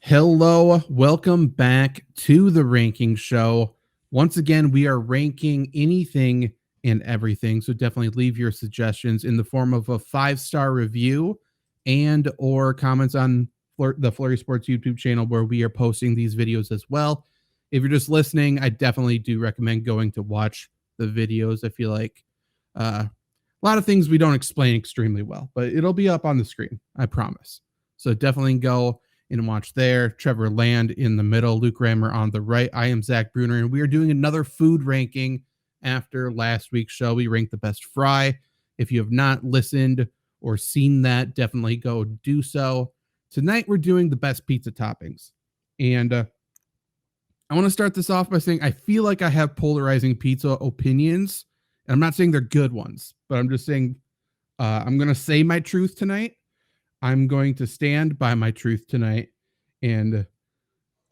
Hello, welcome back to the ranking show. Once again, we are ranking anything and everything, so definitely leave your suggestions in the form of a 5-star review and or comments on the Flurry Sports YouTube channel where we are posting these videos as well. If you're just listening, I definitely do recommend going to watch the videos. I feel like a lot of things we don't explain extremely well, but it'll be up on the screen, I promise. So definitely go and watch there. Trevor Land in the middle, Luke Rammer on the right. I am Zach Bruner, and we are doing another food ranking after last week's show. We ranked the best fry. If you have not listened or seen that, definitely go do so. Tonight, we're doing the best pizza toppings. And I want to start this off by saying I feel like I have polarizing pizza opinions. And I'm not saying they're good ones, but I'm just saying I'm going to say my truth tonight. I'm going to stand by my truth tonight, and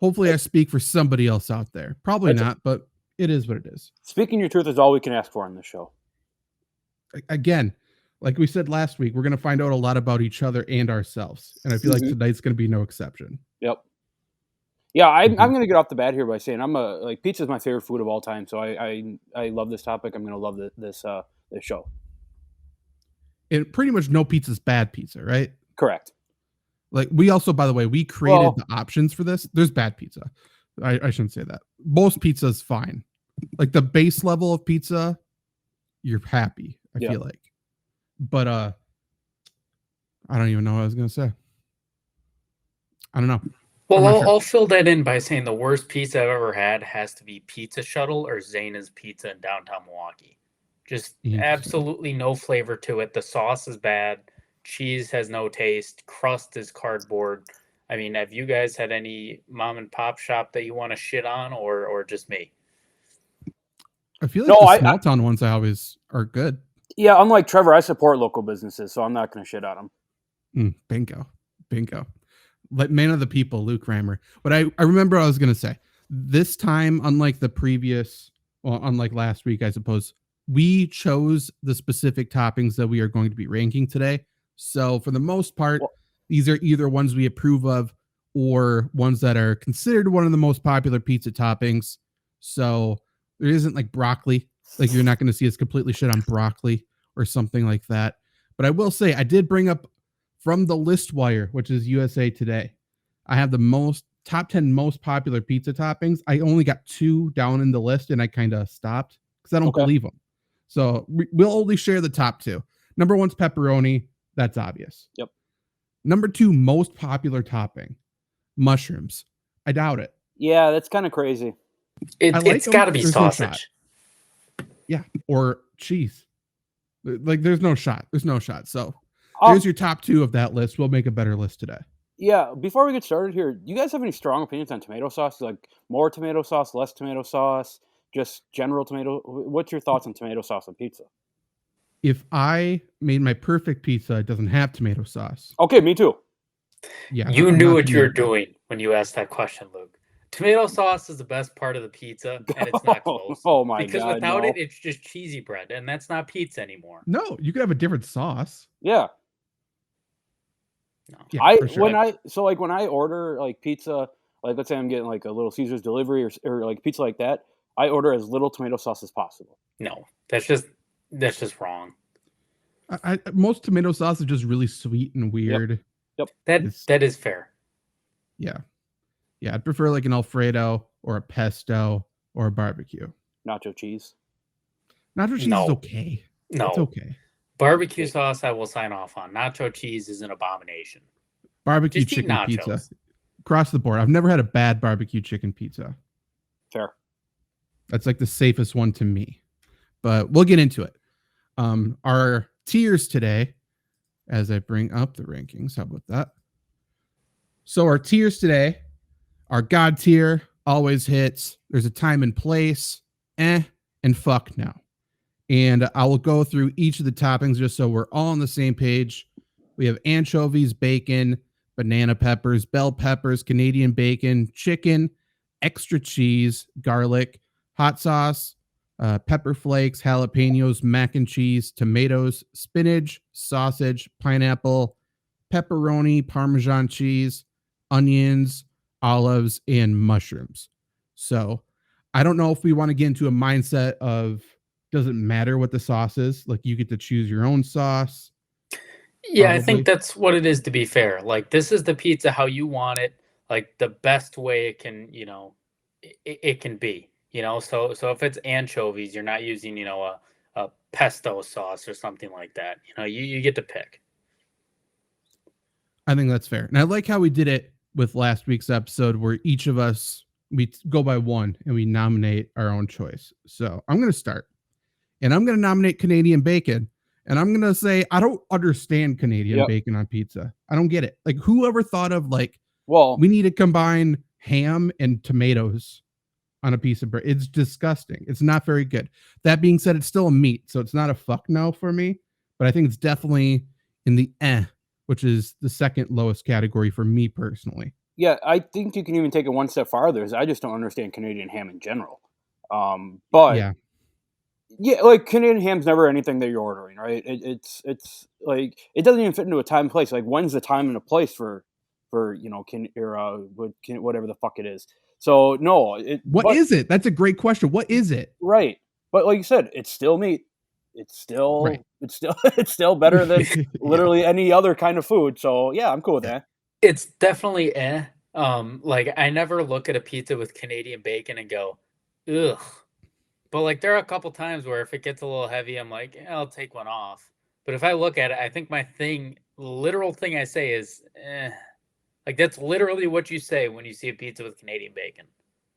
hopefully I speak for somebody else out there. Probably not, but it is what it is. Speaking your truth is all we can ask for on this show. Again, like we said last week, we're going to find out a lot about each other and ourselves, and I feel like tonight's going to be no exception. Yep. Yeah, I'm going to get off the bat here by saying pizza is my favorite food of all time, so I love this topic. I'm going to love this show. And pretty much no pizza's bad pizza, right? Correct. Like we also, by the way, we created the options for this. There's bad pizza. I shouldn't say that. Most pizza is fine. Like the base level of pizza, you're happy. I feel like, but I don't even know what I was gonna say. I don't know. Well, I'll fill that in by saying the worst pizza I've ever had has to be Pizza Shuttle or Zana's Pizza in downtown Milwaukee. Just absolutely no flavor to it. The sauce is bad. Cheese has no taste. Crust is cardboard. I mean, have you guys had any mom and pop shop that you want to shit on, or just me? I feel like the small town ones I always are good. Yeah, unlike Trevor, I support local businesses, so I'm not going to shit on them. Bingo. Like man of the people, Luke Rammer. But I remember I was going to say this time, unlike last week, I suppose, we chose the specific toppings that we are going to be ranking today. So for the most part, these are either ones we approve of or ones that are considered one of the most popular pizza toppings. So there isn't like broccoli. Like you're not going to see us completely shit on broccoli or something like that. But I will say I did bring up from the list wire, which is USA Today. I have the top 10 most popular pizza toppings. I only got 2 down in the list and I kind of stopped because I don't believe them. So we'll only share the top 2. Number 1's pepperoni. That's obvious. Yep. Number 2, most popular topping, mushrooms. I doubt it. Yeah, that's kind of crazy. It's got to be sausage. Yeah, or cheese. Like there's no shot. So here's your top 2 of that list. We'll make a better list today. Yeah, before we get started here, do you guys have any strong opinions on tomato sauce? Like more tomato sauce, less tomato sauce, just general tomato? What's your thoughts on tomato sauce on pizza? If I made my perfect pizza, it doesn't have tomato sauce. Okay, me too. Yeah, you knew what you were doing when you asked that question, Luke. Tomato sauce is the best part of the pizza, and it's not close. Oh my god! Because without it, it's just cheesy bread, and that's not pizza anymore. No, you could have a different sauce. Yeah. No. Yeah, when I order like pizza, like let's say I'm getting like a Little Caesars delivery or like pizza like that, I order as little tomato sauce as possible. No, that's just wrong. Most tomato sauce is just really sweet and weird. Yep. That is fair. Yeah. Yeah, I'd prefer like an Alfredo or a pesto or a barbecue. Nacho cheese. Nacho cheese is okay. No. It's okay. Barbecue sauce I will sign off on. Nacho cheese is an abomination. Barbecue just chicken pizza. Across the board. I've never had a bad barbecue chicken pizza. Fair. That's like the safest one to me. But we'll get into it. Our tiers today, as I bring up the rankings. How about that? So our tiers today, our God tier always hits. There's a time and place, and fuck now. And I will go through each of the toppings just so we're all on the same page. We have anchovies, bacon, banana peppers, bell peppers, Canadian bacon, chicken, extra cheese, garlic, hot sauce, pepper flakes, jalapenos, mac and cheese, tomatoes, spinach, sausage, pineapple, pepperoni, Parmesan cheese, onions, olives, and mushrooms. So I don't know if we want to get into a mindset of doesn't matter what the sauce is. Like you get to choose your own sauce. Yeah, I think Probably. that's what it is, to be fair. Like, this is the pizza how you want it, like the best way it can, it can be. So if it's anchovies, you're not using, a pesto sauce or something like that. You get to pick. I think that's fair. And I like how we did it with last week's episode where each of us we go by one and we nominate our own choice. So I'm going to start. And I'm going to nominate Canadian bacon. And I'm going to say I don't understand Canadian bacon on pizza. I don't get it. Like whoever thought of we need to combine ham and tomatoes on a piece of bread. It's disgusting. It's not very good. That being said, it's still a meat, so it's not a fuck no for me, but I think it's definitely in the which is the second lowest category for me personally. Yeah, I think you can even take it one step farther. I just don't understand Canadian ham in general. But yeah, like Canadian ham's never anything that you're ordering, right? It's like it doesn't even fit into a time and place. Like when's the time and a place for whatever the fuck it is. So no, what is it? That's a great question. What is it? Right, but like you said, it's still meat. It's still it's still better than literally any other kind of food. So yeah, I'm cool with that. It's definitely like I never look at a pizza with Canadian bacon and go, ugh. But like there are a couple times where if it gets a little heavy, I'm like, I'll take one off. But if I look at it, I think my literal thing I say is, Like that's literally what you say when you see a pizza with Canadian bacon.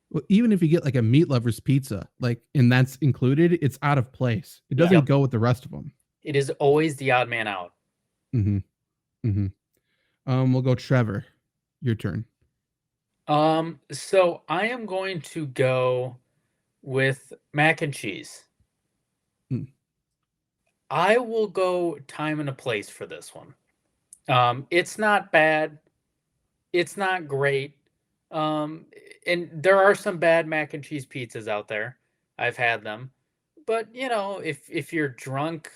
Well, even if you get like a meat lover's pizza, and that's included, it's out of place. It doesn't go with the rest of them. It is always the odd man out. Mm-hmm. Mm-hmm. We'll go Trevor. Your turn. So I am going to go with mac and cheese. I will go time and a place for this one. It's not bad. It's not great. And there are some bad mac and cheese pizzas out there. I've had them. But, if you're drunk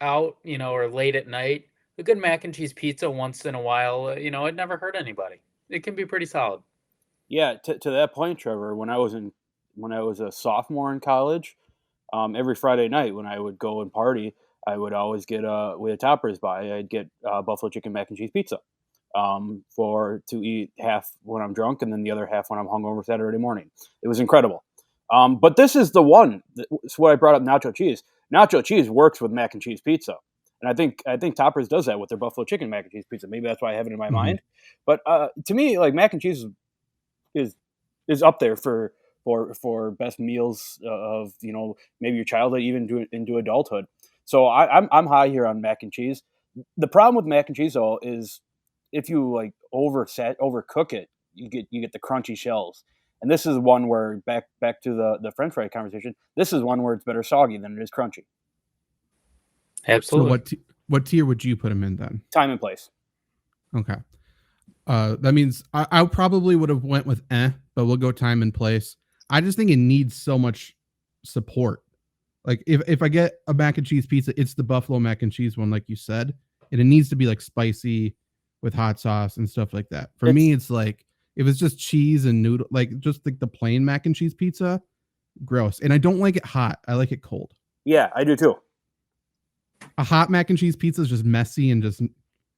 out, or late at night, a good mac and cheese pizza once in a while, it never hurt anybody. It can be pretty solid. Yeah, to that point, Trevor, when I was a sophomore in college, every Friday night when I would go and party, I would always get with a Toppers buy. I'd get buffalo chicken mac and cheese pizza to eat half when I'm drunk and then the other half when I'm hungover Saturday morning. It was incredible. But this is the one. That's what I brought up. Nacho cheese. Nacho cheese works with mac and cheese pizza, and I think Toppers does that with their buffalo chicken mac and cheese pizza. Maybe that's why I have it in my mind. But to me, like mac and cheese is up there for best meals of maybe your childhood even into adulthood. So I'm high here on mac and cheese. The problem with mac and cheese though is if you like overcook it, you get the crunchy shells. And this is one where back to the French fry conversation. This is one where it's better soggy than it is crunchy. Absolutely. So what tier would you put them in then? Time and place. Okay. That means I probably would have went with but we'll go time and place. I just think it needs so much support. Like if I get a mac and cheese pizza, it's the buffalo mac and cheese one, like you said, and it needs to be like spicy with hot sauce and stuff like that. For me, it's like if it's just cheese and noodle, like just like the plain mac and cheese pizza, gross. And I don't like it hot. I like it cold. Yeah, I do too. A hot mac and cheese pizza is just messy and just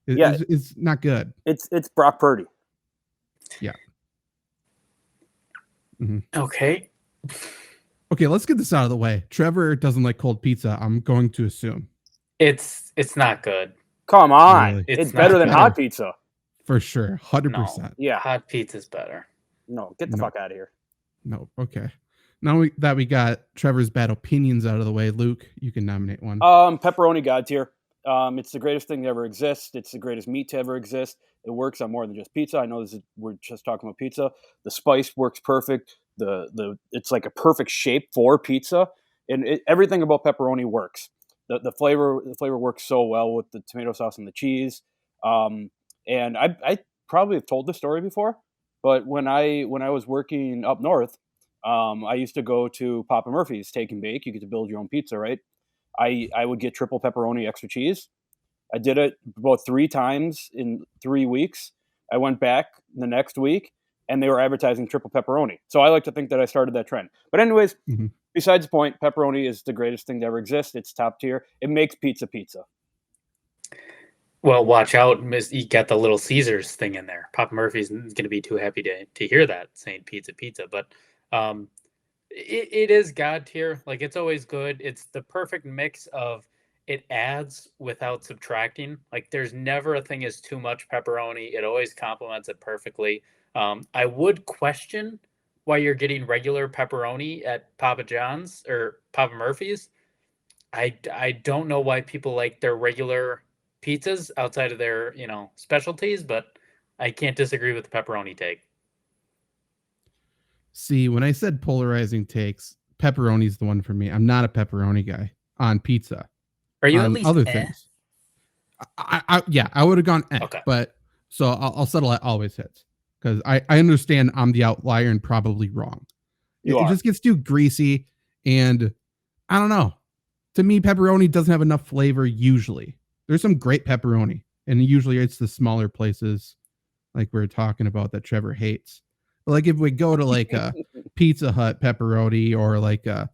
it's not good. It's Brock Purdy. Yeah. Mm-hmm. Okay. Okay, let's get this out of the way. Trevor doesn't like cold pizza. I'm going to assume it's not good. Come on, really? It's better than hot pizza for sure. 100%. No, yeah, hot pizza's better. No, get the fuck out of here. No, okay. Now we got Trevor's bad opinions out of the way, Luke, you can nominate one. Pepperoni God tier. It's the greatest thing to ever exist. It's the greatest meat to ever exist. It works on more than just pizza. I know we're just talking about pizza. The spice works perfect. It's like a perfect shape for pizza, and everything about pepperoni works. The flavor works so well with the tomato sauce and the cheese. And I probably have told this story before, but when I was working up north, I used to go to Papa Murphy's Take and Bake. You get to build your own pizza, right? I would get triple pepperoni, extra cheese. I did it about 3 times in 3 weeks. I went back the next week, and they were advertising triple pepperoni. So I like to think that I started that trend. But anyways, besides the point, pepperoni is the greatest thing to ever exist. It's top tier. It makes pizza pizza. Well, watch out, Miss. You got the Little Caesars thing in there. Papa Murphy's going to be too happy to hear that saying pizza, pizza. But it is God tier. Like, it's always good. It's the perfect mix of it adds without subtracting. Like, there's never a thing is too much pepperoni. It always complements it perfectly. I would question why you're getting regular pepperoni at Papa John's or Papa Murphy's. I don't know why people like their regular pizzas outside of their, specialties, but I can't disagree with the pepperoni take. See, when I said polarizing takes, pepperoni's the one for me. I'm not a pepperoni guy on pizza. Are you on at least other things? I would have gone Okay. but so I'll settle at always hits because I understand I'm the outlier and probably wrong. It just gets too greasy, and I don't know. To me, pepperoni doesn't have enough flavor usually. There's some great pepperoni, and usually it's the smaller places like we're talking about that Trevor hates. But like if we go to like a Pizza Hut pepperoni or like a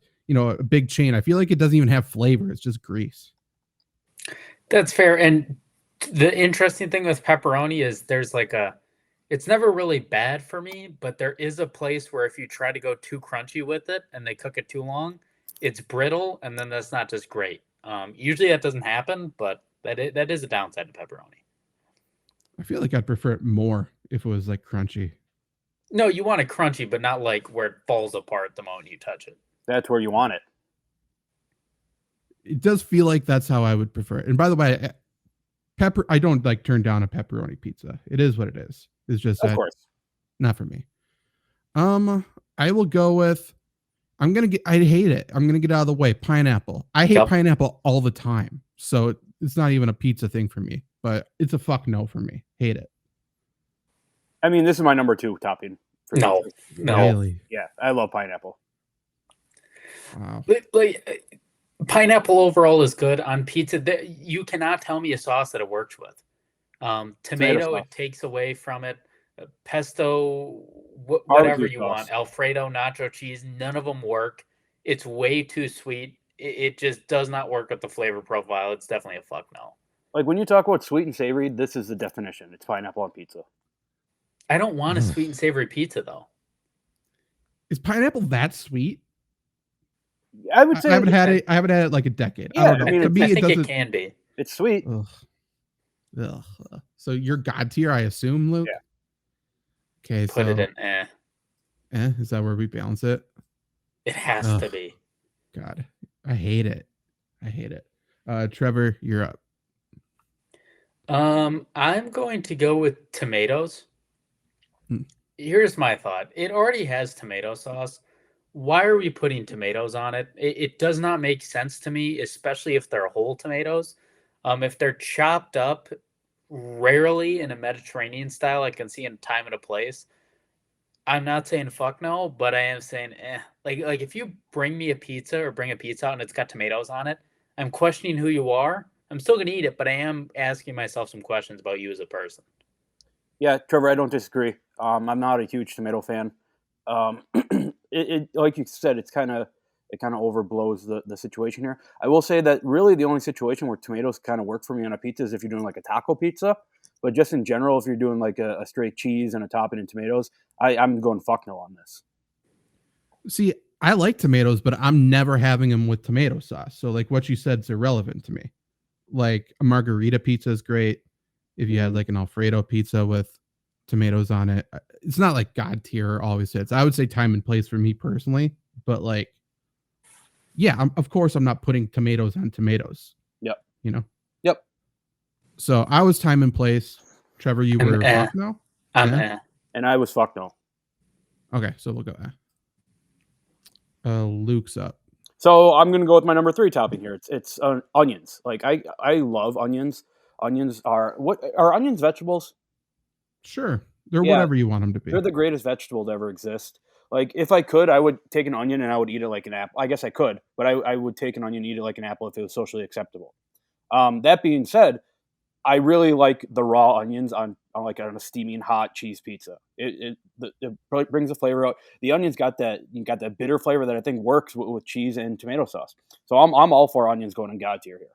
big chain, I feel like it doesn't even have flavor. It's just grease. That's fair. And the interesting thing with pepperoni is it's never really bad for me, but there is a place where if you try to go too crunchy with it and they cook it too long, it's brittle, and then that's not just great. Usually that doesn't happen, but that is a downside to pepperoni. I feel like I'd prefer it more if it was like crunchy. No, you want it crunchy, but not like where it falls apart the moment you touch it. That's where you want it. It does feel like that's how I would prefer it. And by the way, I don't like turn down a pepperoni pizza. It is what it is. It's just of course not for me. I will go with I hate it. I'm gonna get out of the way. Pineapple. I hate pineapple all the time. So it's not even a pizza thing for me, but it's a fuck no for me. Hate it. I mean, this is my number 2 topping. No. Really? Yeah, I love pineapple. Wow. Like, pineapple overall is good on pizza. You cannot tell me a sauce that it works with. Tomato, it takes away from it. Pesto, whatever you want. Alfredo, nacho cheese, none of them work. It's way too sweet. It just does not work with the flavor profile. It's definitely a fuck no. Like when you talk about sweet and savory, this is the definition. It's pineapple on pizza. I don't want a sweet and savory pizza though. Is pineapple that sweet? I would say I haven't had it like a decade. Yeah, I don't know. I mean, to me, I think it can be. It's sweet. Ugh. So you're God tier, I assume, Luke? Yeah. Okay, Put it in is that where we balance it? It has to be. God, I hate it. Trevor, you're up. I'm going to go with tomatoes. Here's my thought. It already has tomato sauce. Why are we putting tomatoes on it? It does not make sense to me, especially if they're whole tomatoes. If they're chopped up, rarely in a Mediterranean style, I can see in time and a place. I'm not saying fuck no, but I am saying Like if you bring me a pizza or bring a pizza out and it's got tomatoes on it, I'm questioning who you are. I'm still gonna eat it, but I am asking myself some questions about you as a person. Yeah, Trevor, I don't disagree. I'm not a huge tomato fan. It like you said, it kind of overblows the situation here. I will say that really the only situation where tomatoes kind of work for me on a pizza is if you're doing like a taco pizza. But just in general, if you're doing like a straight cheese and a topping and tomatoes, I'm going fuck no on this. See, I like tomatoes, but I'm never having them with tomato sauce. So like what you said is irrelevant to me. Like a margarita pizza is great. If you had like an Alfredo pizza with tomatoes on it, it's not like God tier always hits. I would say time and place for me personally, but like, yeah, of course I'm not putting tomatoes on tomatoes. Yep. Yep. So I was time and place. Trevor, you were fuck no? And I was fuck no. Okay, so we'll go. Luke's up. So I'm gonna go with my number 3 topping here. It's onions. Like I love onions. Onions are onions vegetables? Sure, they're whatever you want them to be. They're the greatest vegetable to ever exist. Like if I could, I would take an onion and I would eat it like an apple. I guess I could, but I would take an onion and eat it like an apple if it was socially acceptable. That being said, I really like the raw onions on on a steaming hot cheese pizza. It brings the flavor out. The onion's got that bitter flavor that I think works with cheese and tomato sauce. So I'm all for onions going in God tier here.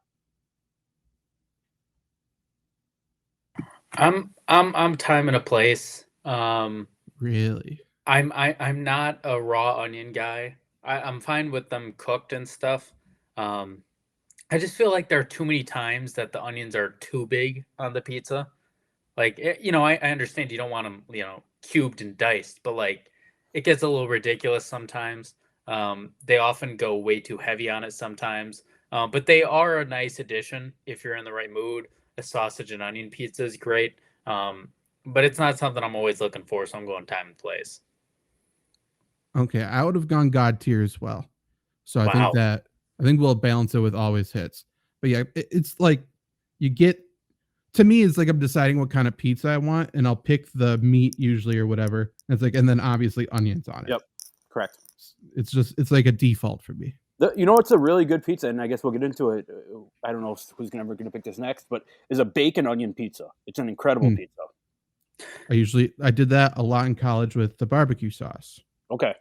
I'm time and a place. Really? I'm not a raw onion guy. I'm fine with them cooked and stuff. I just feel like there are too many times that the onions are too big on the pizza. Like, I understand you don't want them, cubed and diced, but like, it gets a little ridiculous sometimes. They often go way too heavy on it sometimes. But they are a nice addition if you're in the right mood. A sausage and onion pizza is great. But it's not something I'm always looking for, so I'm going time and place. Okay, I would have gone God tier as well. So I Wow. think we'll balance it with always hits. But yeah, it's like you get, to me, it's like I'm deciding what kind of pizza I want, and I'll pick the meat usually or whatever. It's like, and then obviously onions on it. Yep, correct. It's like a default for me. What's a really good pizza, and I guess we'll get into it. I don't know who's ever going to pick this next, but is a bacon onion pizza. It's an incredible pizza. I did that a lot in college with the barbecue sauce. Okay,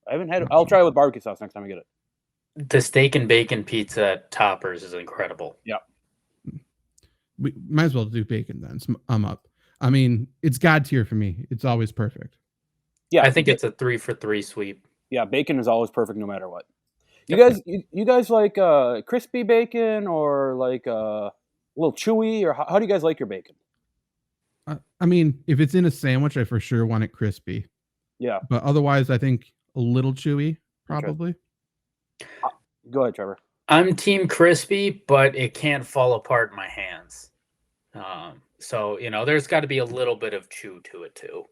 I haven't had it. I'll try it with barbecue sauce next time I get it. The steak and bacon pizza at Toppers is incredible. Yeah. We might as well do bacon then. So I'm up. I mean, it's God tier for me. It's always perfect. Yeah, I think it's a 3 for 3 sweep. Yeah, bacon is always perfect no matter what. You guys like crispy bacon or like a little chewy, or how do you guys like your bacon? I mean, if it's in a sandwich, I for sure want it crispy. Yeah, but otherwise, I think a little chewy probably. Go ahead, Trevor. I'm team crispy, but it can't fall apart in my hands. So there's got to be a little bit of chew to it too.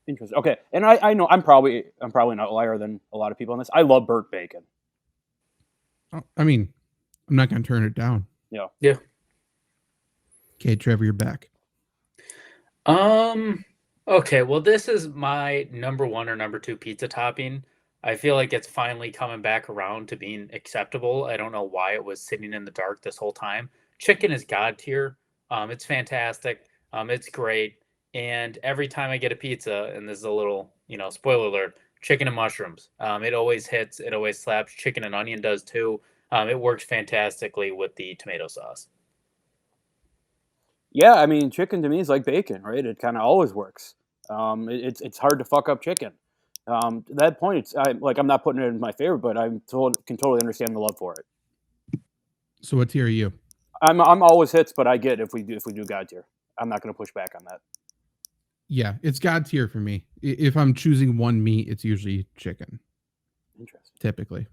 Interesting. Okay, and I know I'm probably an outlier than a lot of people on this. I love burnt bacon. I mean, I'm not going to turn it down. Yeah. Yeah. Okay, Trevor, you're back. Okay, well, this is my number 1 or number 2 pizza topping. I feel like it's finally coming back around to being acceptable. I don't know why it was sitting in the dark this whole time. Chicken is God tier. It's fantastic. It's great. And every time I get a pizza, and this is a little, spoiler alert, chicken and mushrooms. It always hits. It always slaps. Chicken and onion does too. It works fantastically with the tomato sauce. Yeah, I mean, chicken to me is like bacon, right? It kind of always works. It's hard to fuck up chicken. To that point, I'm not putting it in my favorite, but can totally understand the love for it. So what tier are you? I'm always hits, but I get if we do God tier. I'm not going to push back on that. Yeah, it's God tier for me. If I'm choosing one meat, it's usually chicken. Interesting. Typically.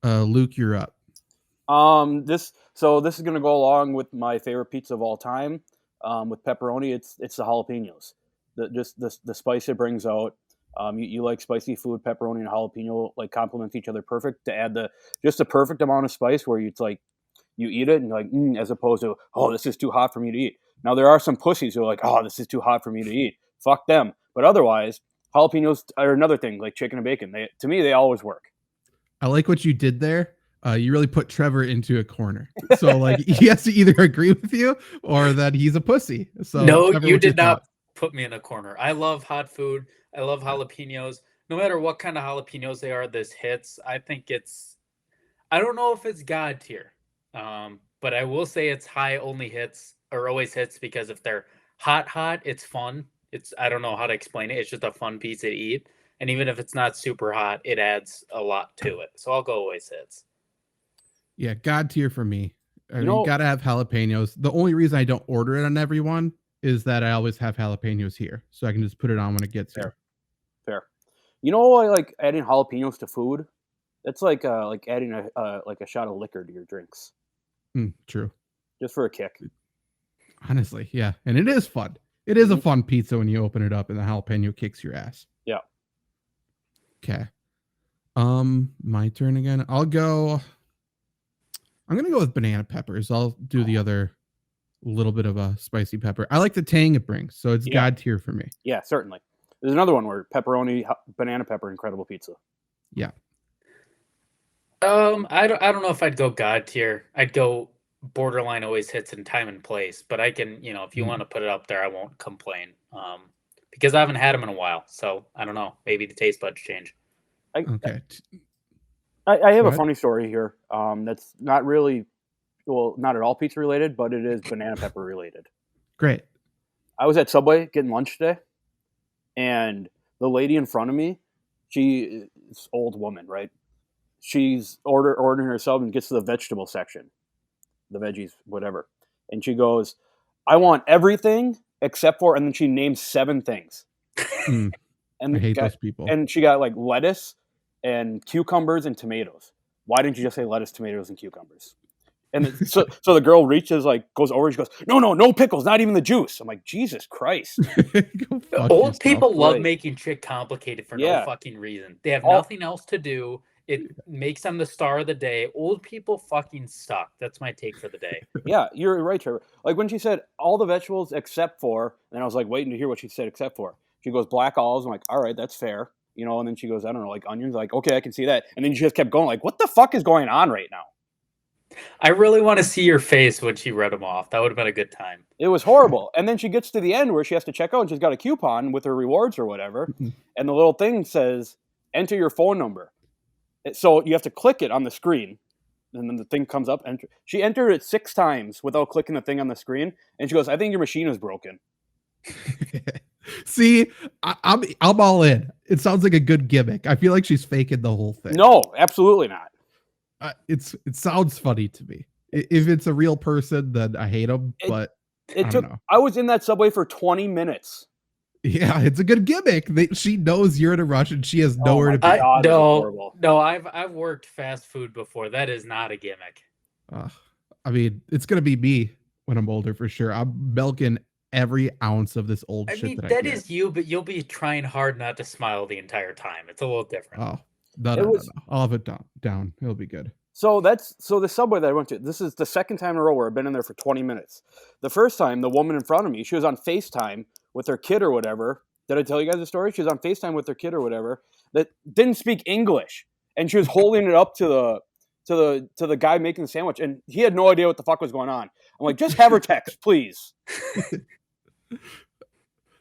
Luke, you're up. This is going to go along with my favorite pizza of all time. With pepperoni, it's the jalapenos. The spice it brings out. You like spicy food, pepperoni and jalapeno like complement each other perfect to add the perfect amount of spice where it's like you eat it and you're like as opposed to, oh, this is too hot for me to eat. Now there are some pussies who are like, oh, this is too hot for me to eat. Fuck them. But otherwise, jalapenos are another thing, like chicken and bacon. To me, they always work. I like what you did there. You really put Trevor into a corner. So like he has to either agree with you or that he's a pussy. So no, Trevor, you did not put me in a corner. I love hot food. I love jalapenos. No matter what kind of jalapenos they are, this hits. I don't know if it's God tier. But I will say it's high only hits or always hits because if they're hot, it's fun. I don't know how to explain it. It's just a fun pizza to eat. And even if it's not super hot, it adds a lot to it. So I'll go always hits. Yeah, God tier for me. You gotta have jalapenos. The only reason I don't order it on everyone is that I always have jalapenos here, so I can just put it on when it gets here. Fair. I like adding jalapenos to food. That's like adding a shot of liquor to your drinks. True. Just for a kick. Honestly, yeah, and it is fun. It is a fun pizza when you open it up and the jalapeno kicks your ass. Yeah. Okay. My turn again. I'm gonna go with banana peppers. I'll do the other little bit of a spicy pepper. I like the tang it brings, so it's God tier for me. Yeah, certainly. There's another one where pepperoni, banana pepper, incredible pizza. Yeah. I don't know if I'd go God tier. I'd go borderline always hits in time and place. But I can, if you want to put it up there, I won't complain. Because I haven't had them in a while, so I don't know. Maybe the taste buds change. Okay. I have a funny story here. That's not really, well, not at all pizza related, but it is banana pepper related. Great. I was at Subway getting lunch today, and the lady in front of me, she is old woman, right? She's ordering her sub and gets to the vegetable section, the veggies, whatever, and she goes, "I want everything except for," and then she names 7 things. And I hate those people. And she got like lettuce and cucumbers and tomatoes. Why didn't you just say lettuce, tomatoes, and cucumbers? And so the girl reaches, like, goes over, she goes, no pickles, not even the juice. I'm like, Jesus Christ. Old people love making shit complicated for no fucking reason. They have nothing else to do. It makes them the star of the day. Old people fucking suck. That's my take for the day. Yeah, you're right, Trevor. Like when she said all the vegetables except for, and I was like waiting to hear what she said except for. She goes black olives. I'm like, all right, that's fair. And then she goes, I don't know, like onions. Like, okay, I can see that. And then she just kept going, like, what the fuck is going on right now? I really want to see your face when she read them off. That would have been a good time. It was horrible. And then she gets to the end where she has to check out and she's got a coupon with her rewards or whatever. And the little thing says, enter your phone number. So you have to click it on the screen. And then the thing comes up. She entered it 6 times without clicking the thing on the screen. And she goes, I think your machine is broken. See, I'm all in. It sounds like a good gimmick. I feel like she's faking the whole thing. No, absolutely not. It sounds funny to me. If it's a real person, then I hate them. But I was in that Subway for 20 minutes. Yeah, it's a good gimmick. She knows you're in a rush and she has nowhere to be. No, I've worked fast food before. That is not a gimmick. I mean, it's gonna be me when I'm older for sure. I'm milking every ounce of this old shit. That is you, but you'll be trying hard not to smile the entire time. It's a little different. Oh, no. I'll have it down. It'll be good. So the Subway that I went to, this is the second time in a row where I've been in there for 20 minutes. The first time, the woman in front of me, she was on FaceTime with her kid or whatever. Did I tell you guys the story? She was on FaceTime with her kid or whatever that didn't speak English, and she was holding it up to the guy making the sandwich, and he had no idea what the fuck was going on. I'm like, just have her text, please.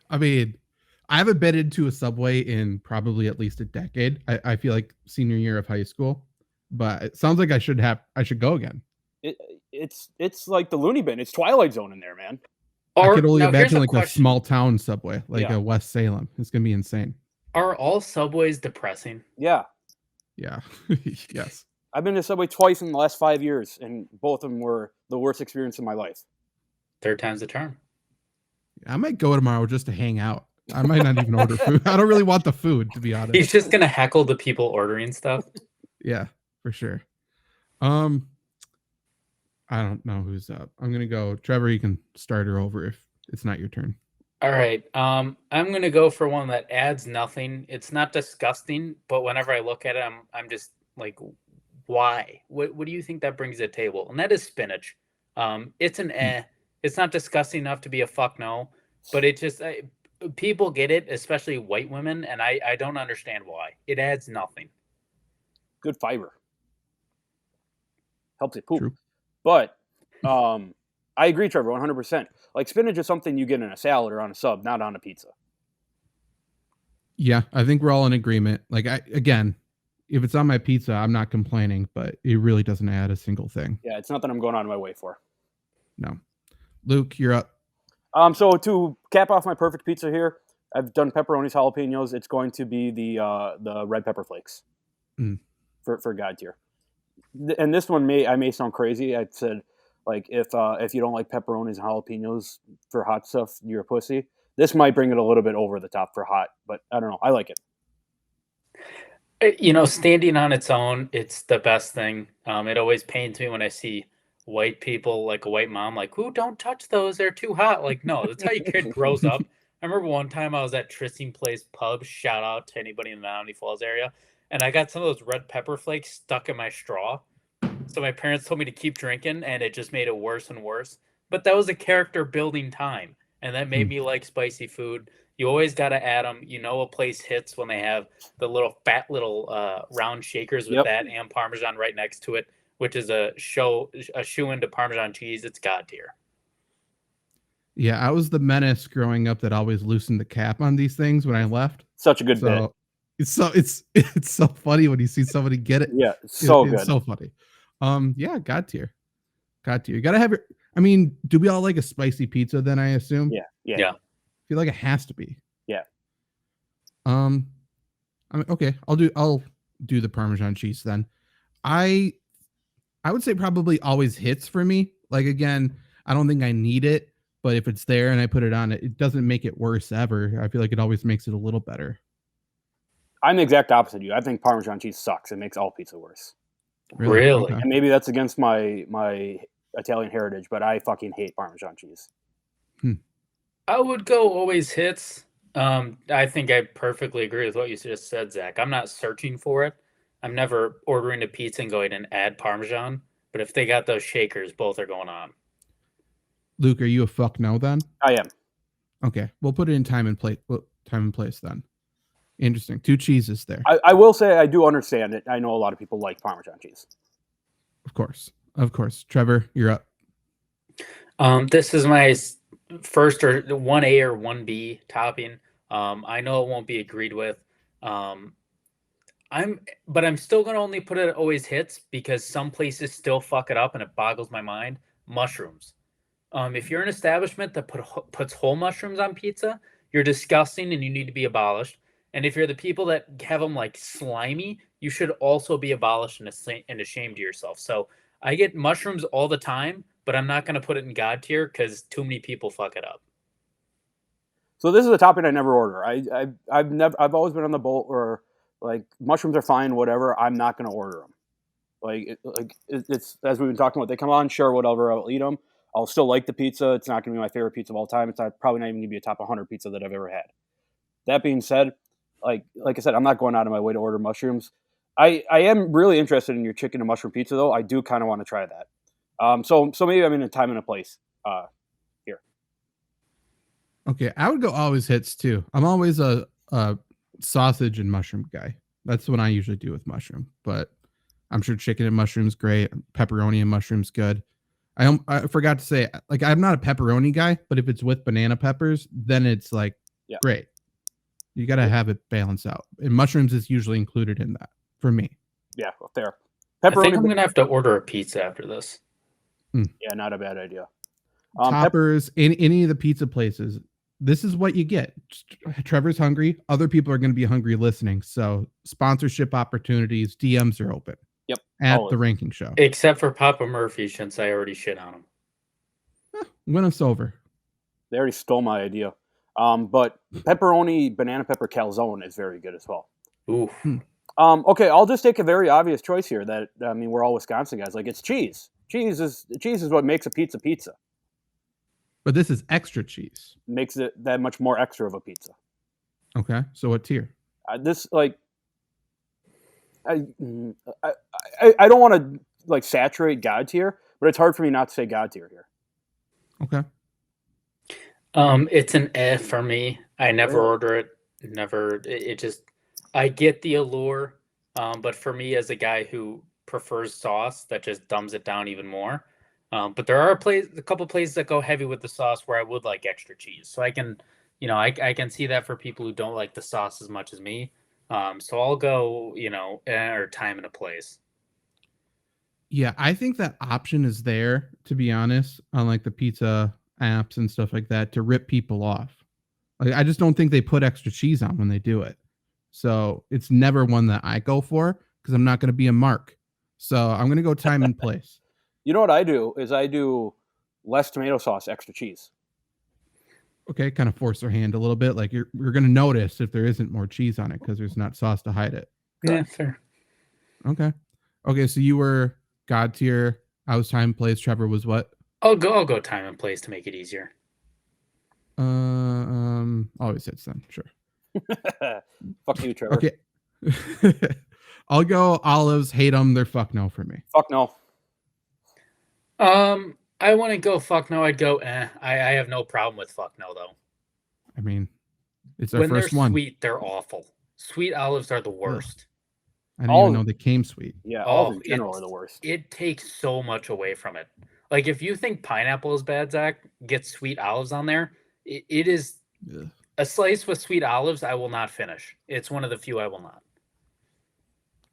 I mean, I haven't been into a Subway in probably at least a decade. I feel like senior year of high school, but it sounds like I should go again. It's like the loony bin. It's Twilight Zone in there, man. I could only imagine like a small town Subway, like a West Salem. It's gonna be insane. Are all Subways depressing? Yeah. Yeah. Yes. I've been to Subway twice in the last 5 years, and both of them were the worst experience in my life. 3rd time's the charm. I might go tomorrow just to hang out. I might not even order food. I don't really want the food, to be honest. He's just gonna heckle the people ordering stuff. Yeah, for sure. I don't know who's up. I'm gonna go. Trevor, you can start her over if it's not your turn. All right. I'm gonna go for one that adds nothing. It's not disgusting, but whenever I look at it, I'm just like, why? What do you think that brings to the table? And that is spinach. It's an It's not disgusting enough to be a fuck no, but it just people get it, especially white women, and I don't understand why. It adds nothing. Good fiber. Helps it poop. True. But I agree, Trevor, 100%. Like spinach is something you get in a salad or on a sub, not on a pizza. Yeah, I think we're all in agreement. Like if it's on my pizza, I'm not complaining, but it really doesn't add a single thing. Yeah, it's nothing I'm going out of my way for. No. Luke, you're up. So to cap off my perfect pizza here, I've done pepperonis, jalapenos. It's going to be the red pepper flakes for God tier. And this one I may sound crazy. I said, like, if you don't like pepperonis and jalapenos for hot stuff, you're a pussy. This might bring it a little bit over the top for hot, but I don't know. I like it. Standing on its own, it's the best thing. It always pains me when I see white people, like a white mom, like, ooh, don't touch those. They're too hot. Like, no, that's how your kid grows up. I remember one time I was at Trysting Place Pub. Shout out to anybody in the Menominee Falls area. And I got some of those red pepper flakes stuck in my straw. So my parents told me to keep drinking, and it just made it worse and worse. But that was a character building time, and that made me like spicy food. You always got to add them. A place hits when they have the little fat little round shakers with that and Parmesan right next to it. which is a shoe into Parmesan cheese. It's god tier. Yeah, I was the menace growing up that always loosened the cap on these things when I left. Such a good bit. It's so funny when you see somebody get it. Yeah, so it's good. so funny. Yeah, god tier. God tier. You gotta have your. I mean, do we all like a spicy pizza? Then I assume. Yeah. I feel like it has to be. Yeah. I mean, okay. I'll do the Parmesan cheese then. I would say probably always hits for me. Like again, I don't think I need it, but if it's there and I put it on, it doesn't make it worse ever. I feel like it always makes it a little better. I'm the exact opposite of you. I think Parmesan cheese sucks. It makes all pizza worse. Really? Okay. And maybe that's against my Italian heritage, but I fucking hate Parmesan cheese. I would go always hits. I think I perfectly agree with what you just said, Zach. I'm not searching for it. I'm never ordering a pizza and going and add Parmesan. But if they got those shakers, both are going on. Luke, are you a fuck no then? I am. Okay, we'll put it in time and place then. Interesting. 2 cheeses there. I will say I do understand it. I know a lot of people like Parmesan cheese. Of course. Trevor, you're up. This is my first or 1A or 1B topping. I know it won't be agreed with. I'm still gonna only put it at always hits because some places still fuck it up and it boggles my mind. Mushrooms. If you're an establishment that puts whole mushrooms on pizza, you're disgusting and you need to be abolished. And if you're the people that have them like slimy, you should also be abolished and ashamed of yourself. So I get mushrooms all the time, but I'm not going to put it in god tier because too many people fuck it up. So this is a topping I never order. I've always been on the boat where like mushrooms are fine, whatever. I'm not going to order them. It's as we've been talking about. They come on, sure, whatever. I'll eat them. I'll still like the pizza. It's not going to be my favorite pizza of all time. It's probably not even going to be a top 100 pizza that I've ever had. That being said, like I said, I'm not going out of my way to order mushrooms. I am really interested in your chicken and mushroom pizza, though. I do kind of want to try that. So maybe I'm in a time and a place here. Okay, I would go always hits too. I'm always a sausage and mushroom guy. That's what I usually do with mushroom. But I'm sure chicken and mushrooms great. Pepperoni and mushrooms good. I forgot to say, like, I'm not a pepperoni guy, but if it's with banana peppers, then it's like great. You got to have it balance out. And mushrooms is usually included in that for me. Yeah, fair. Pepperoni. I think I'm going to have to order a pizza after this. Yeah, not a bad idea. Toppers, any of the pizza places, this is what you get. Trevor's hungry. Other people are going to be hungry listening. So sponsorship opportunities, DMs are open. Yep. At the ranking show. Except for Papa Murphy, since I already shit on him. Win us over. They already stole my idea. But pepperoni banana pepper calzone is very good as well. Ooh. Okay, I'll just take a very obvious choice here. That we're all Wisconsin guys. Like it's cheese. Cheese is what makes a pizza pizza. But this is extra cheese. Makes it that much more extra of a pizza. Okay, so what tier? This like. I don't want to like saturate god tier, but it's hard for me not to say god tier here. Okay. It's an F for me. I never order it. Never. It just. I get the allure, but for me as a guy who prefers sauce, that just dumbs it down even more. But there are a couple places that go heavy with the sauce where I would like extra cheese. So I can, I can see that for people who don't like the sauce as much as me. So I'll go, or time and a place. Yeah, I think that option is there, to be honest, on like the pizza apps and stuff like that to rip people off. Like, I just don't think they put extra cheese on when they do it. So it's never one that I go for because I'm not going to be a mark. So I'm going to go time and place. You know what I do is I do less tomato sauce, extra cheese. Okay, kind of force their hand a little bit. Like you're going to notice if there isn't more cheese on it because there's not sauce to hide it. Yeah, fair. Okay, so you were god tier. I was time and place. Trevor was what? I'll go time and place to make it easier. Always hits then, sure. Fuck you, Trevor. Okay. I'll go olives, hate them, they're fuck no for me. Fuck no. I want to go fuck no, I'd go I have no problem with fuck no though. I mean, it's our when first they're one. Sweet, they're awful. Sweet olives are the worst. I didn't even know they came sweet. Yeah, olives in general are the worst. It takes so much away from it. Like if you think pineapple is bad, Zach, get sweet olives on there. It is a slice with sweet olives. I will not finish. It's one of the few I will not.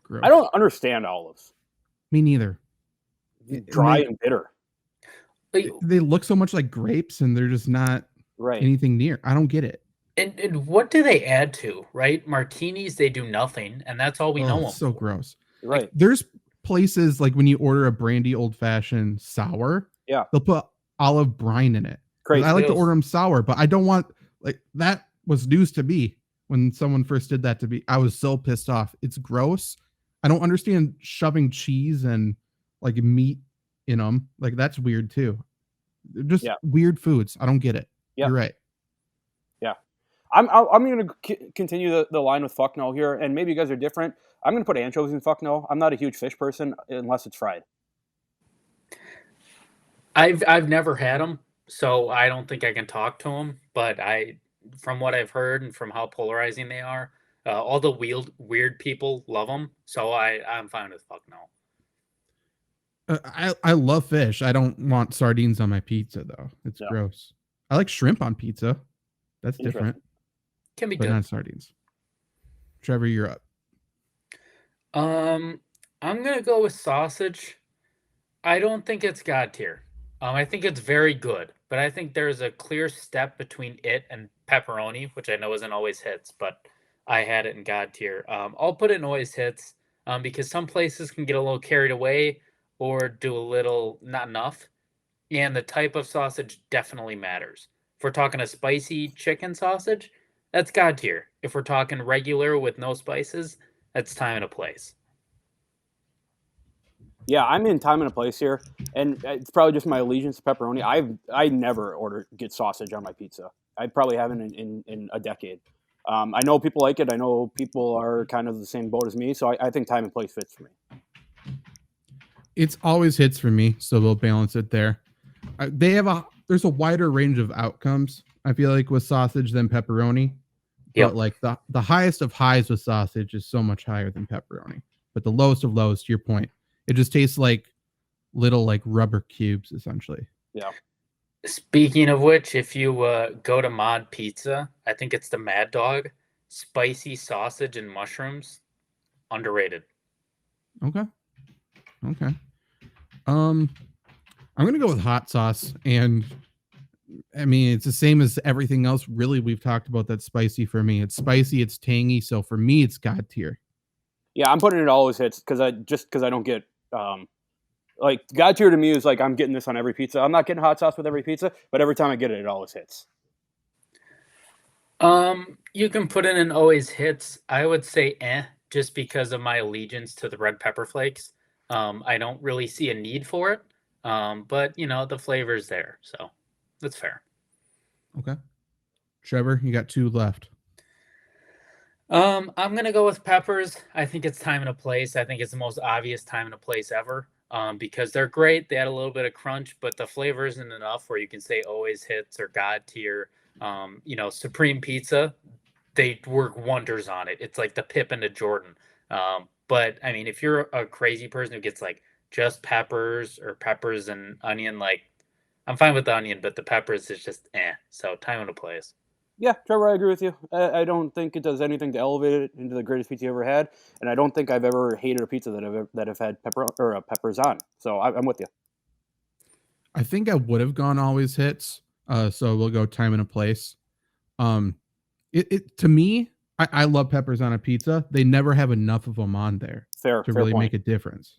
Gross. I don't understand olives. Me neither. Dry and bitter. They look so much like grapes, and they're just not anything near. I don't get it. And what do they add to, right? Martinis, they do nothing, and that's all we know them. So gross. Right. There's places like when you order a brandy old fashioned sour, they'll put olive brine in it. I like to order them sour, but I don't want like that was news to me when someone first did that to me. I was so pissed off. It's gross. I don't understand shoving cheese and like meat in them. Like that's weird too. They're just weird foods. I don't get it. You're right. Yeah. I'm going to continue the line with fuck no here, and maybe you guys are different. I'm going to put anchovies in fuck no. I'm not a huge fish person unless it's fried. I've never had them, so I don't think I can talk to them. But from what I've heard and from how polarizing they are, all the weird people love them. So I'm fine with fuck no. I love fish. I don't want sardines on my pizza though. It's gross. I like shrimp on pizza. That's different. Can be but good. Not sardines. Trevor, you're up. I'm gonna go with sausage. I don't think it's God tier. I think it's very good, but I think there's a clear step between it and pepperoni, which I know isn't always hits, but I had it in God tier. I'll put it in always hits because some places can get a little carried away or do a little not enough, and the type of sausage definitely matters. If we're talking a spicy chicken sausage, that's God tier. If we're talking regular with no spices, that's time and a place. Yeah, I'm in time and a place here, and it's probably just my allegiance to pepperoni. I never get sausage on my pizza. I probably haven't in a decade. I know people like it. I know people are kind of the same boat as me, so I think time and place fits for me. It's always hits for me, so we'll balance it there. There's a wider range of outcomes, I feel like, with sausage than pepperoni. But like the highest of highs with sausage is so much higher than pepperoni. But the lowest of lows, to your point, it just tastes like little like rubber cubes, essentially. Yeah. Speaking of which, if you go to Mod Pizza, I think it's the Mad Dog, spicy sausage and mushrooms, underrated. Okay. I'm gonna go with hot sauce, and I mean it's the same as everything else. Really, we've talked about that spicy for me. It's spicy, it's tangy, so for me, it's God tier. Yeah, I'm putting it always hits because I don't get like God tier to me is like I'm getting this on every pizza. I'm not getting hot sauce with every pizza, but every time I get it, it always hits. You can put it in always hits. I would say just because of my allegiance to the red pepper flakes. I don't really see a need for it. But the flavor's there, so that's fair. Okay. Trevor, you got 2 left. I'm gonna go with peppers. I think it's time and a place. I think it's the most obvious time and a place ever. Because they're great. They add a little bit of crunch, but the flavor isn't enough where you can say always hits or God tier. Supreme Pizza, they work wonders on it. It's like the Pippen to Jordan. But I mean, if you're a crazy person who gets like just peppers or peppers and onion, like I'm fine with the onion, but the peppers is just So time and a place. Yeah, Trevor, I agree with you. I don't think it does anything to elevate it into the greatest pizza you ever had, and I don't think I've ever hated a pizza that have had peppers on. So I'm with you. I think I would have gone always hits. So we'll go time and a place. It to me, I love peppers on a pizza. They never have enough of them on there to really point. make a difference.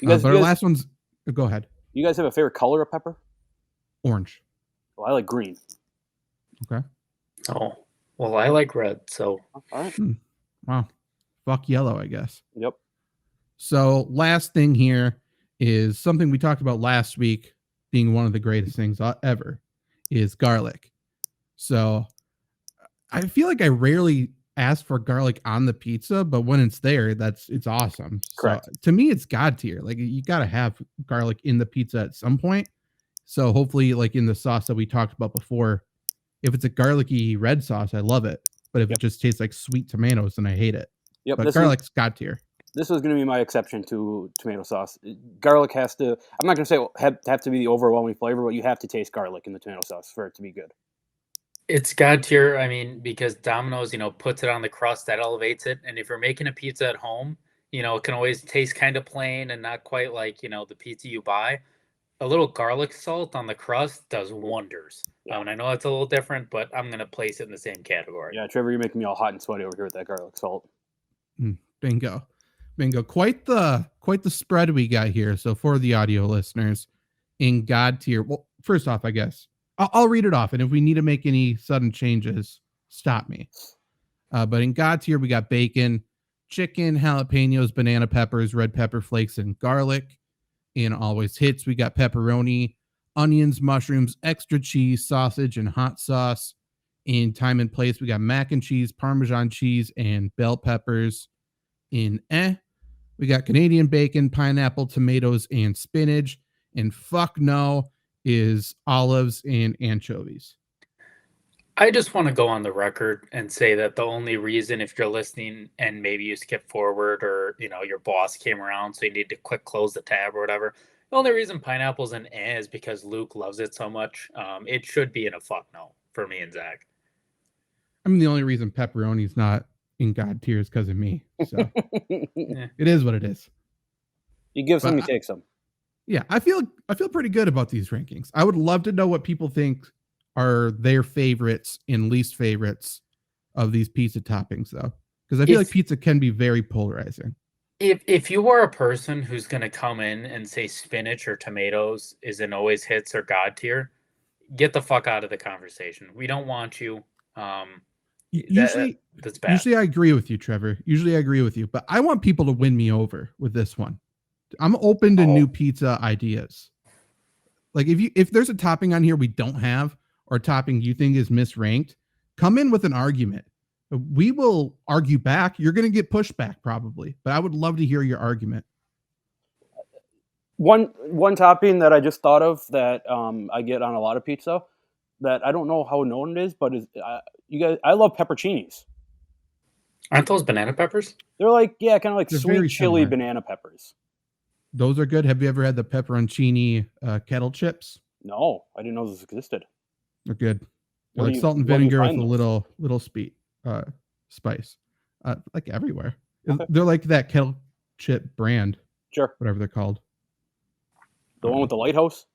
But our last one's. Go ahead. You guys have a favorite color of pepper? Orange. Well, I like green. Okay. Oh, well, I like red, so. All right. Wow. Fuck yellow, I guess. Yep. So last thing here is something we talked about last week being one of the greatest things ever is garlic. So I feel like I rarely ask for garlic on the pizza, but when it's there, it's awesome. Correct. So to me, it's God tier. Like you got to have garlic in the pizza at some point. So hopefully like in the sauce that we talked about before, if it's a garlicky red sauce, I love it. But if it just tastes like sweet tomatoes, then I hate it. Yep, but garlic's God tier. This was going to be my exception to tomato sauce. Garlic has to. I'm not going to say have to be the overwhelming flavor, but you have to taste garlic in the tomato sauce for it to be good. It's God tier. I mean, because Domino's, puts it on the crust, that elevates it. And if you're making a pizza at home, it can always taste kind of plain and not quite like the pizza you buy. A little garlic salt on the crust does wonders. Yeah. And I know it's a little different, but I'm gonna place it in the same category. Yeah, Trevor, you're making me all hot and sweaty over here with that garlic salt. Bingo. Quite the spread we got here. So for the audio listeners, in God tier, well, first off, I guess I'll read it off, and if we need to make any sudden changes, stop me. But in God tier, we got bacon, chicken, jalapenos, banana peppers, red pepper flakes, and garlic. In always hits, we got pepperoni, onions, mushrooms, extra cheese, sausage, and hot sauce. In time and place, we got mac and cheese, Parmesan cheese, and bell peppers. In we got Canadian bacon, pineapple, tomatoes, and spinach. And fuck no is olives and anchovies. I just want to go on the record and say that the only reason, if you're listening and maybe you skip forward or, your boss came around, so you need to quick close the tab or whatever, the only reason pineapple's an is because Luke loves it so much. It should be in a fuck no for me and Zach. I mean, the only reason pepperoni's not in God tier is because of me. So Yeah. It is what it is. You give some, you take some. Yeah, I feel pretty good about these rankings. I would love to know what people think are their favorites and least favorites of these pizza toppings, though, because I feel like pizza can be very polarizing. If you are a person who's going to come in and say spinach or tomatoes is an always hits or God tier, get the fuck out of the conversation. We don't want you. Usually I agree with you, Trevor. Usually I agree with you, but I want people to win me over with this one. I'm open to new pizza ideas. Like if there's a topping on here we don't have, or a topping you think is misranked, come in with an argument. We will argue back. You're going to get pushback probably, but I would love to hear your argument. One topping that I just thought of that I get on a lot of pizza that I don't know how known it is, but you guys, I love pepperoncinis. Aren't those banana peppers? They're like, yeah, kind of like They're sweet chili banana peppers. Those are good. Have you ever had the pepperoncini kettle chips? No, I didn't know this existed. They're good. They're like salt and vinegar with a little spice, like everywhere. Okay. They're like that kettle chip brand. Sure. Whatever they're called. The one with the lighthouse?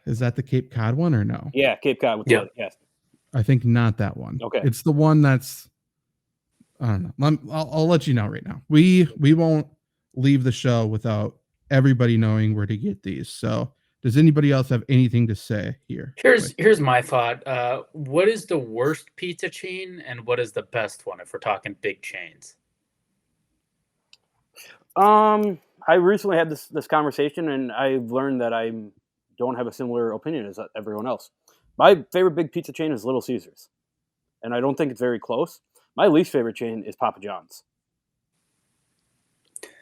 Is that the Cape Cod one or no? Yeah, Cape Cod. Yes. I think not that one. Okay. It's the one that's, I don't know. I'll let you know right now. We won't leave the show without everybody knowing where to get these. So does anybody else have anything to say here? Here's my thought. What is the worst pizza chain and what is the best one if we're talking big chains? I recently had this conversation and I've learned that I don't have a similar opinion as everyone else. My favorite big pizza chain is Little Caesars, and I don't think it's very close. My least favorite chain is Papa John's.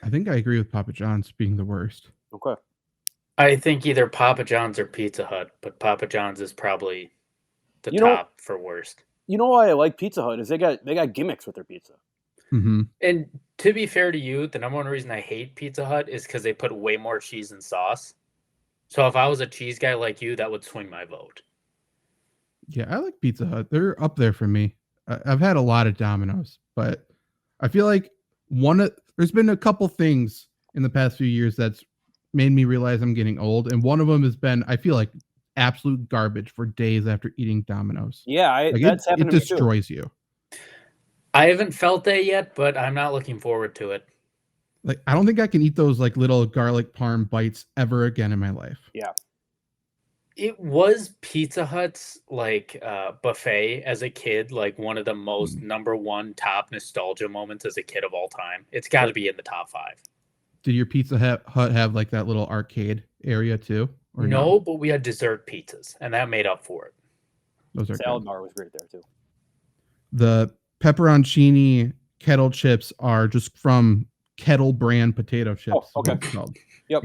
I think I agree with Papa John's being the worst. Okay. I think either Papa John's or Pizza Hut, but Papa John's is probably the top for worst. You know why I like Pizza Hut is they got gimmicks with their pizza. Mm-hmm. And to be fair to you, the number one reason I hate Pizza Hut is because they put way more cheese and sauce. So if I was a cheese guy like you, that would swing my vote. Yeah, I like Pizza Hut. They're up there for me. I've had a lot of Domino's, but I feel like there's been a couple things in the past few years that's made me realize I'm getting old, and one of them has been I feel like absolute garbage for days after eating Domino's. Yeah, that's happened to me too. It destroys you. I haven't felt that yet, but I'm not looking forward to it. Like, I don't think I can eat those like little garlic parm bites ever again in my life. Yeah. It was Pizza Hut's like buffet as a kid, like one of the most number one top nostalgia moments as a kid of all time. It's got to be in the top 5. Did your Pizza Hut have like that little arcade area too? Or no, but we had dessert pizzas, and that made up for it. Those are salad good. bar was great there too. The pepperoncini kettle chips are just from Kettle brand potato chips. Oh, okay. Yep.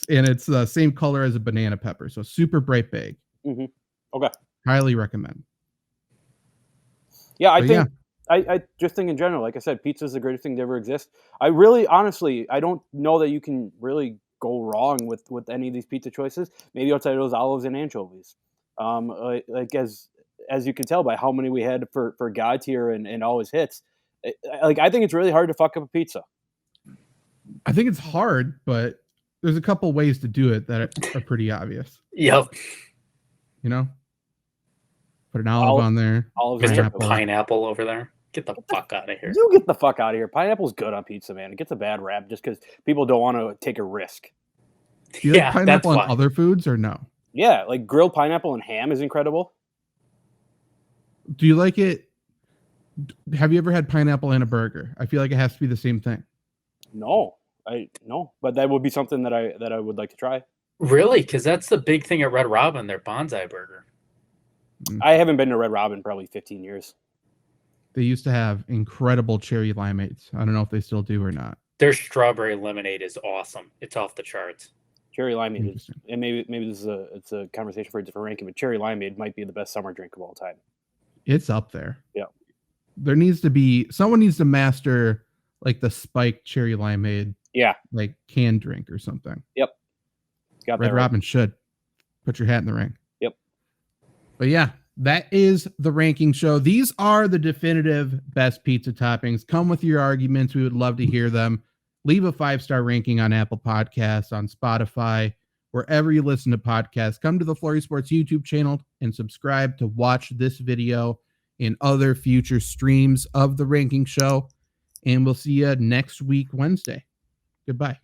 And it's the same color as a banana pepper, so super bright bag. Mm-hmm. Okay. Highly recommend. Yeah, I think I just think in general, like I said, pizza is the greatest thing to ever exist. I really, honestly, I don't know that you can really go wrong with any of these pizza choices. Maybe outside of those olives and anchovies. Like as you can tell by how many we had for God tier and all his hits. Like I think it's really hard to fuck up a pizza. I think it's hard, but there's a couple ways to do it that are pretty obvious. Yep. You know, put an olive on there. Olives Mr. Pineapple over there. Get the fuck out of here. You get the fuck out of here. Pineapple's good on pizza, man. It gets a bad rap just because people don't want to take a risk. Do you like pineapple on other foods or no? Yeah, like grilled pineapple and ham is incredible. Do you like it? Have you ever had pineapple in a burger? I feel like it has to be the same thing. No, but that would be something that I would like to try. Really? Because that's the big thing at Red Robin, their bonsai burger. I haven't been to Red Robin in probably 15 years. They used to have incredible cherry limeades. I don't know if they still do or not. Their strawberry lemonade is awesome. It's off the charts. Cherry limeade, and maybe this is a conversation for a different ranking, but cherry limeade might be the best summer drink of all time. It's up there. Yeah. There needs to be someone needs to master like the spiked cherry limeade. Yeah. Like canned drink or something. Yep. Got Red Robin should put your hat in the ring. Yep. But yeah, that is the ranking show. These are the definitive best pizza toppings. Come with your arguments. We would love to hear them. Leave a 5-star ranking on Apple Podcasts, on Spotify, wherever you listen to podcasts. Come to the Flurry Sports YouTube channel and subscribe to watch this video and other future streams of the ranking show. And we'll see you next week, Wednesday. Goodbye.